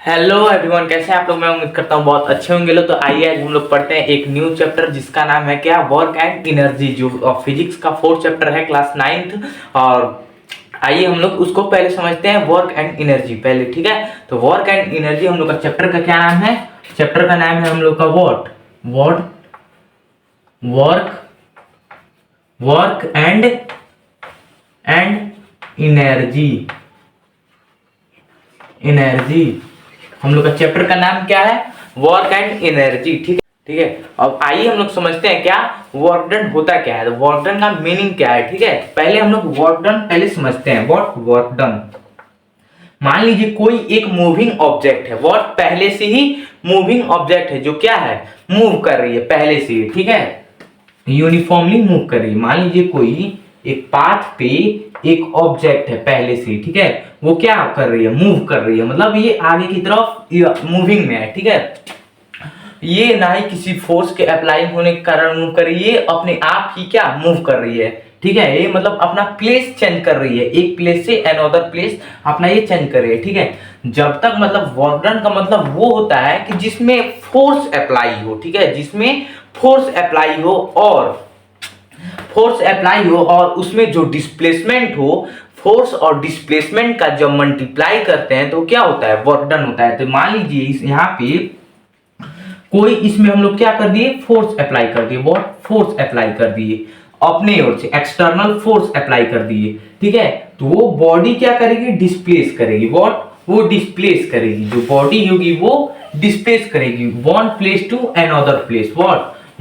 Hello everyone, कैसे हैं आप लोग। मैं उम्मीद करता हूँ बहुत अच्छे होंगे लोग। तो आइए आज हम लोग पढ़ते हैं एक न्यू चैप्टर जिसका नाम है क्या, वर्क एंड एनर्जी, जो फिजिक्स का फोर्थ चैप्टर है क्लास 9th। और आइए हम लोग उसको पहले समझते हैं, वर्क एंड एनर्जी पहले, ठीक है। तो वर्क एंड एनर्जी हम लोग का चैप्टर का क्या नाम है, चैप्टर का नाम है हम लोग का what work work and energy. हम लोग का चैप्टर का नाम क्या है, वर्क एंड एनर्जी, ठीक है ठीक है। अब आइए हम लोग समझते हैं क्या वर्क डन होता क्या है, तो वर्क डन का मीनिंग क्या है, ठीक है। पहले हम लोग वर्क डन पहले समझते हैं। व्हाट वर्क डन, मान लीजिए कोई एक मूविंग ऑब्जेक्ट है। वर्क पहले से ही मूविंग ऑब्जेक्ट है, जो क्या है, मूव कर रही है पहले से ही, ठीक है, यूनिफॉर्मली मूव कर रही है। मान लीजिए कोई एक पाथ पे एक ऑब्जेक्ट है पहले से, ठीक है, वो क्या कर रही है, मूव कर रही है, मतलब ये आगे की तरफ मूविंग में है, ठीक है। ये ना ही किसी फोर्स के अप्लाई होने के कारण मूव कर रही है, अपने आप ही क्या मूव कर रही है, ठीक है। ये मतलब अपना प्लेस चेंज कर रही है, एक प्लेस से अनदर प्लेस अपना ये चेंज कर रही है, ठीक है। जब तक मतलब वर्क डन का मतलब वो होता है कि जिसमें फोर्स अप्लाई हो, ठीक है, जिसमें फोर्स अप्लाई हो और उसमें जो डिस्प्लेसमेंट हो, फोर्स और डिस्प्लेसमेंट का जब मल्टीप्लाई करते हैं तो क्या होता है, वर्क डन होता है। तो मान लीजिए यहाँ पे कोई, इसमें हम लोग क्या कर दिए, फोर्स अप्लाई कर दिए, वो फोर्स अप्लाई कर दिए अपने ओर से, एक्सटर्नल फोर्स अप्लाई कर दिए, ठीक है। तो वो बॉडी क्या करेगी, डिस्प्लेस करेगी, वो डिस्प्लेस करेगी, जो बॉडी होगी वो डिस्प्लेस करेगी one place to another place,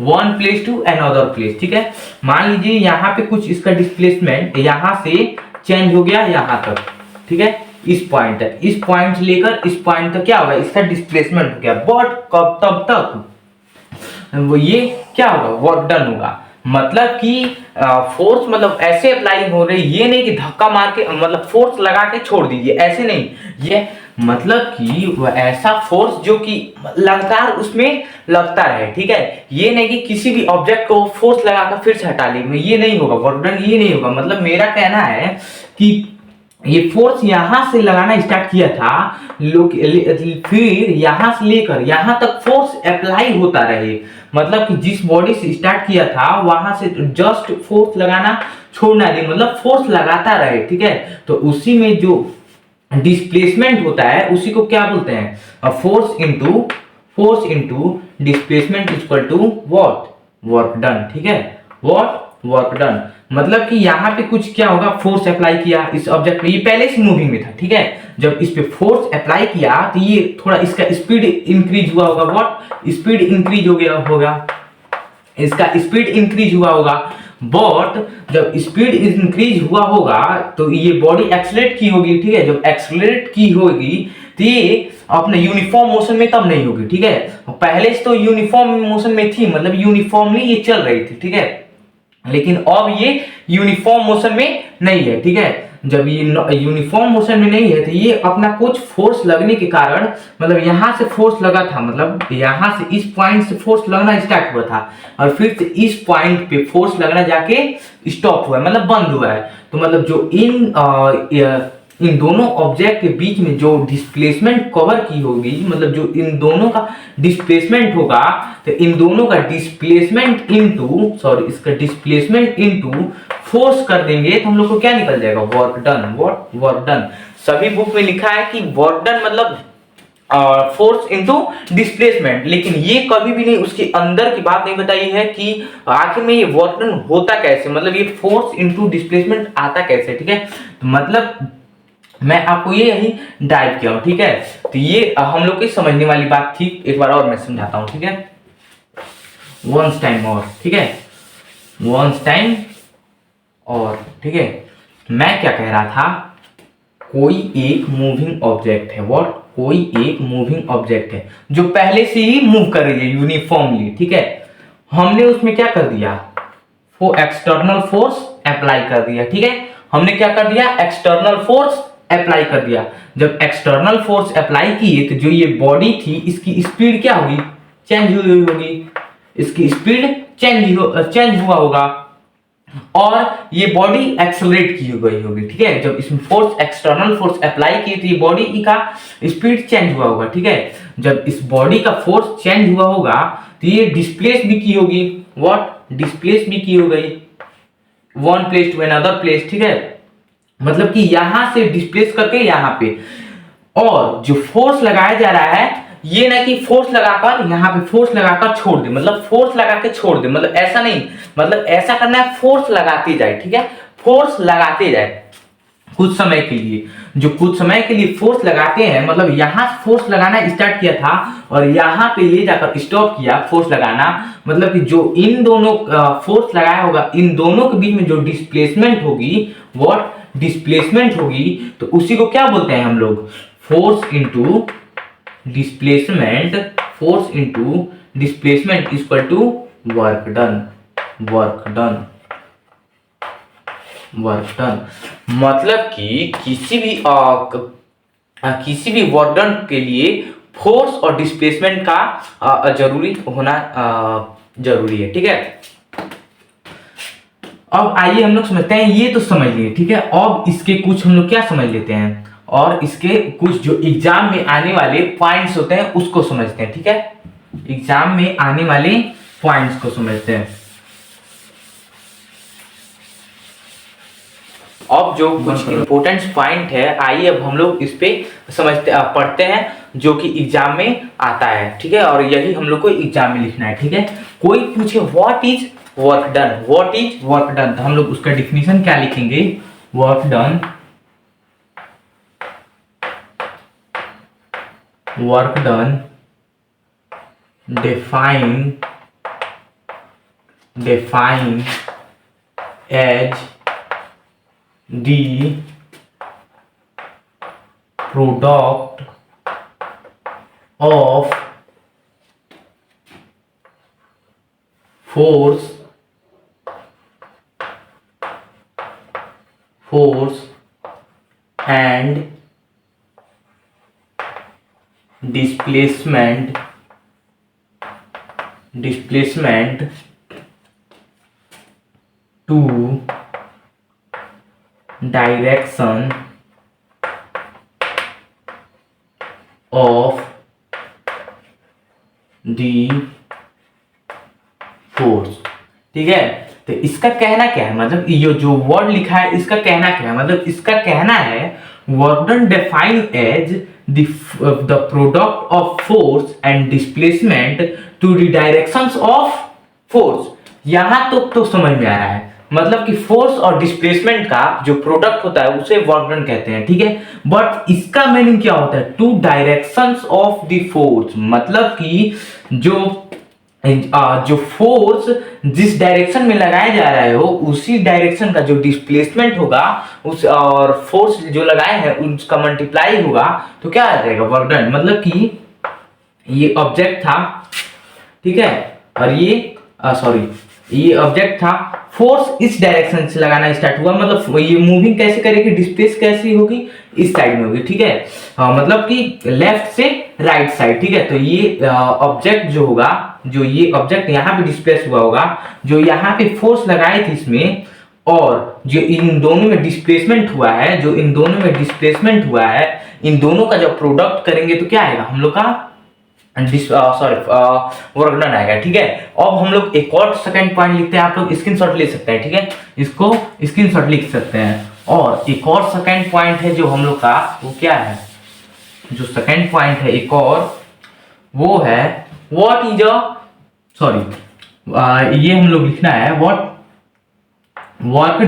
one place to another place, ठीक है। मान लीजिए यहाँ पे कुछ इसका डिस्प्लेसमेंट यहां से चेंज हो गया यहां तक, ठीक है, इस पॉइंट तक, इस पॉइंट से लेकर इस पॉइंट तक क्या होगा, इसका डिस्प्लेसमेंट हो गया, बट कब तब तक वो ये क्या होगा, वर्क डन होगा। मतलब कि फोर्स मतलब ऐसे अप्लाई हो रही, ये नहीं कि धक्का मार के मतलब फोर्स लगा के छोड़ दीजिए, ऐसे नहीं, ये मतलब कि वो ऐसा फोर्स जो कि लगातार उसमें लगता रहे, ठीक है। ये नहीं कि किसी भी ऑब्जेक्ट को फोर्स लगाकर फिर से हटा लेंगे, ये नहीं होगा, वर्क डन ये नहीं होगा। मतलब मेरा कहना है कि ये फोर्स यहां से लगाना स्टार्ट किया था, लोग फिर यहां से लेकर यहां तक फोर्स अप्लाई होता रहे, मतलब कि जिस बॉडी से स्टार्ट किया था वहां से जस्ट फोर्स लगाना छोड़ना नहीं, मतलब फोर्स लगाता रहे, ठीक है। तो उसी में जो डिस्प्लेसमेंट होता है उसी को क्या बोलते हैं, force into displacement equal to what, work done, ठीक है, व्हाट वर्क डन। मतलब कि यहाँ पे कुछ क्या होगा, फोर्स अप्लाई किया इस ऑब्जेक्ट पे, ये पहले से मूविंग में था, ठीक है। जब इस पे फोर्स अप्लाई किया तो ये थोड़ा इसका स्पीड इंक्रीज हुआ होगा, व्हाट स्पीड इंक्रीज हो गया होगा, इसका स्पीड इंक्रीज हुआ होगा। बट जब स्पीड इंक्रीज हुआ होगा तो ये बॉडी एक्सेलरेट की होगी, ठीक है। जब एक्सेलरेट की होगी तो ये अपने यूनिफॉर्म मोशन में तब नहीं होगी, ठीक है। पहले से तो यूनिफॉर्म मोशन में थी, मतलब यूनिफॉर्मली ये चल रही थी, ठीक है, लेकिन अब ये यूनिफॉर्म मोशन में नहीं है, ठीक है। जब ये यूनिफॉर्म मोशन में नहीं है तो ये अपना कुछ फोर्स लगने के कारण, मतलब यहां से फोर्स लगा था, मतलब यहां से इस पॉइंट से फोर्स लगना स्टार्ट हुआ था और फिर से इस पॉइंट पे फोर्स लगना जाके स्टॉप हुआ है, मतलब बंद हुआ है। तो मतलब जो इन दोनों ऑब्जेक्ट के बीच में जो डिस्प्लेसमेंट कवर की होगी, मतलब जो इन दोनों का डिस्प्लेसमेंट होगा, तो इन दोनों का डिस्प्लेसमेंट इनटू फोर्स कर देंगे तो हम लोग को क्या निकल जाएगा, वर्क डन, वर्क डन। सभी बुक में लिखा है कि वर्क डन मतलब फोर्स इनटू डिस्प्लेसमेंट, लेकिन ये कभी भी नहीं उसके अंदर की बात नहीं बताई है कि आखिर में ये वर्क डन होता कैसे, मतलब ये फोर्स इनटू डिस्प्लेसमेंट आता कैसे, ठीक है। तो मतलब मैं आपको ये यही डाइव किया हूं, ठीक है। तो ये हम लोग की समझने वाली बात थी, एक बार और मैं समझाता हूं, ठीक है, वंस टाइम और, ठीक है, वंस टाइम और, ठीक है। मैं क्या कह रहा था, कोई एक मूविंग ऑब्जेक्ट है, व्हाट, कोई एक मूविंग ऑब्जेक्ट है जो पहले से ही मूव कर रही है यूनिफॉर्मली, ठीक है। हमने उसमें क्या कर दिया, वो एक्सटर्नल फोर्स अप्लाई कर दिया, ठीक है। हमने क्या कर दिया, एक्सटर्नल फोर्स अप्लाई कर दिया। जब एक्सटर्नल फोर्स अप्लाई किए तो जो ये बॉडी थी इसकी स्पीड क्या होगी, चेंज हुई होगी, इसकी स्पीड चेंज हुआ होगा। और ये बॉडी एक्सेलरेट की गई होगी, ठीक है। जब इसमें फोर्स, एक्सटर्नल फोर्स अप्लाई की तो ये बॉडी का स्पीड चेंज हुआ होगा, ठीक है। जब इस बॉडी का फोर्स चेंज हुआ होगा तो ये डिस्प्लेस भी की होगी, व्हाट, डिस्प्लेस भी की हो गई one place to another place, ठीक है। मतलब कि यहां से डिस्प्लेस करके यहां पे, और जो फोर्स लगाया जा रहा है ये ना कि फोर्स लगाकर यहाँ पे फोर्स लगाकर छोड़ दे, मतलब फोर्स लगा के छोड़ दे, मतलब ऐसा नहीं, मतलब ऐसा करना है, फोर्स लगाते जाए, ठीक है, फोर्स लगाते जाए कुछ समय के लिए। जो कुछ समय के लिए फोर्स लगाते हैं, मतलब यहां फोर्स लगाना स्टार्ट किया था और यहां पे ले जाकर स्टॉप किया फोर्स लगाना, मतलब कि जो इन दोनों फोर्स लगाया होगा, इन दोनों के बीच में जो डिस्प्लेसमेंट होगी, व्हाट, डिस्प्लेसमेंट होगी, तो उसी को क्या बोलते हैं हम लोग, force into displacement, force into displacement equal to work done, work done, work done. मतलब कि किसी भी वर्क डन के लिए फोर्स और डिस्प्लेसमेंट का जरूरी होना जरूरी है, ठीक है। अब आइए हम लोग समझते हैं, ये तो समझ लिए, ठीक है। अब इसके कुछ हम लोग क्या समझ लेते हैं, और इसके कुछ जो एग्जाम में आने वाले पॉइंट्स होते हैं उसको समझते हैं, ठीक है। एग्जाम में आने वाले पॉइंट्स को समझते हैं। अब जो कुछ इंपॉर्टेंट पॉइंट है, आइए अब हम लोग इस पे पढ़ते हैं, जो कि एग्जाम में आता है, ठीक है, और यही हम लोग को एग्जाम में लिखना है, ठीक है। कोई पूछे what is work done, what is work done, तो हम लोग उसका डिफिनीशन क्या लिखेंगे, work done, work done define as the product of force and displacement to direction of the force, ठीक है। तो इसका कहना क्या है, मतलब ये जो वर्ड लिखा है इसका कहना क्या है, मतलब इसका कहना है work done define as the product of force and displacement to the directions of force. यहां तो समझ में आ रहा है, मतलब कि फोर्स और डिस्प्लेसमेंट का जो प्रोडक्ट होता है उसे वर्क डन कहते हैं, ठीक है। बट इसका मीनिंग क्या होता है, to directions of the force, मतलब कि जो फोर्स जिस डायरेक्शन में लगाया जा रहा है हो उसी डायरेक्शन का जो डिस्प्लेसमेंट होगा उस, और फोर्स जो लगाए हैं उसका मल्टीप्लाई होगा तो क्या आ जाएगा, वर्क डन। मतलब कि ये ऑब्जेक्ट था, ठीक है, और ये ऑब्जेक्ट था, फोर्स इस डायरेक्शन से लगाना स्टार्ट हुआ, मतलब ये मूविंग कैसे करेगी, डिस्प्लेस कैसी होगी, इस साइड में होगी, ठीक है, मतलब कि लेफ्ट से राइट साइड, ठीक है। तो ये ऑब्जेक्ट जो होगा, जो ये ऑब्जेक्ट यहाँ पे डिस्प्लेस हुआ होगा, जो यहाँ पे फोर्स लगाए थे इसमें, और जो इन दोनों में डिस्प्लेसमेंट हुआ है, इन दोनों का जब प्रोडक्ट करेंगे तो क्या आएगा हम लोग का वर्क डन आएगा, ठीक है। अब हम लोग एक और सेकंड पॉइंट लिखते हैं, आप लोग स्क्रीनशॉट ले सकते हैं, ठीक है, इसको स्क्रीनशॉट लिख सकते हैं। और एक और सेकंड पॉइंट है जो हम लोग का, वो क्या है, जो सेकंड पॉइंट है एक और, वो है व्हाट इज ये हम लोग लिखना है what work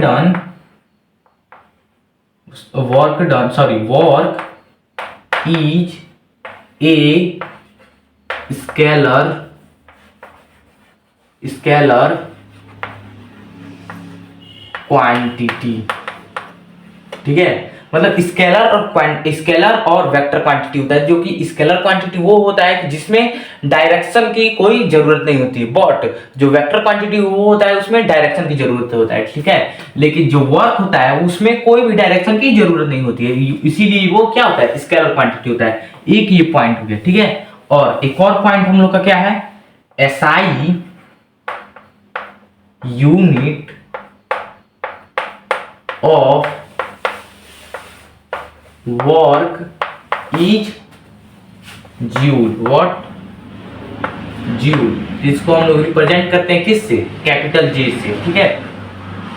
is a scalar quantity, ठीक है। मतलब स्केलर और वेक्टर क्वांटिटी होता है, जो कि स्केलर क्वांटिटी वो होता है कि जिसमें डायरेक्शन की कोई जरूरत नहीं होती है, बट जो वेक्टर क्वांटिटी वो होता है उसमें डायरेक्शन की जरूरत होता है, ठीक है। लेकिन जो वर्क होता है उसमें कोई भी डायरेक्शन की जरूरत नहीं होती है, इसीलिए वो क्या होता है, स्केलर क्वांटिटी होता है। एक ये पॉइंट हो गया, ठीक है। और एक और पॉइंट हम लोग का क्या है, SI unit of work is joule. What? Joule. इसको हम लोग रिप्रेजेंट करते हैं किससे? कैपिटल जे से, ठीक है,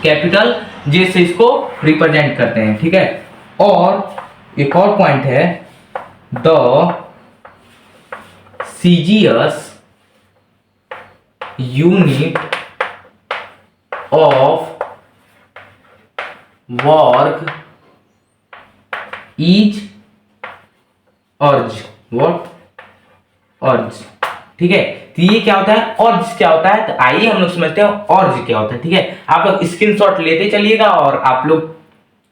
कैपिटल जे से इसको रिप्रेजेंट करते हैं, ठीक है। और एक और पॉइंट है, the CGS unit of work is अर्ज। व्हाट? अर्ज, ठीक है। तो ये क्या होता है? अर्ज क्या होता है? तो आइए हम लोग समझते हैं अर्ज क्या होता है, ठीक है। आप लोग स्क्रीनशॉट लेते चलिएगा और आप लोग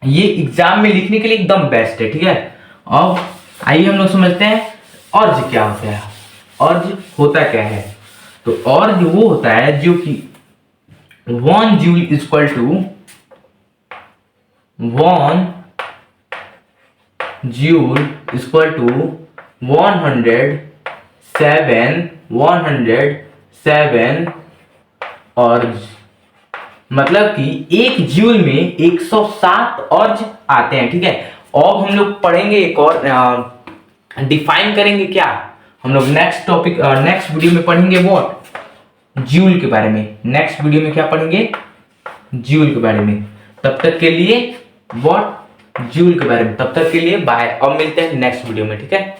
ये एग्जाम में लिखने के लिए एकदम बेस्ट है, ठीक है। अब आइए हम लोग समझते हैं अर्ज क्या होता है। अर्ज होता क्या है? तो अर्ज वो होता है जो कि 1 joule equal to 1 joule equal to 107 erg. मतलब कि एक जूल में 107 अर्ज आते हैं, ठीक है। अब हम लोग पढ़ेंगे एक और डिफाइन करेंगे क्या, हम लोग नेक्स्ट टॉपिक नेक्स्ट वीडियो में पढ़ेंगे व्हाट? जूल के बारे में। नेक्स्ट वीडियो में क्या पढ़ेंगे? जूल के बारे में। तब तक के लिए व्हाट? जूल के बारे में। तब तक के लिए बाय। अब मिलते हैं नेक्स्ट वीडियो में, ठीक है।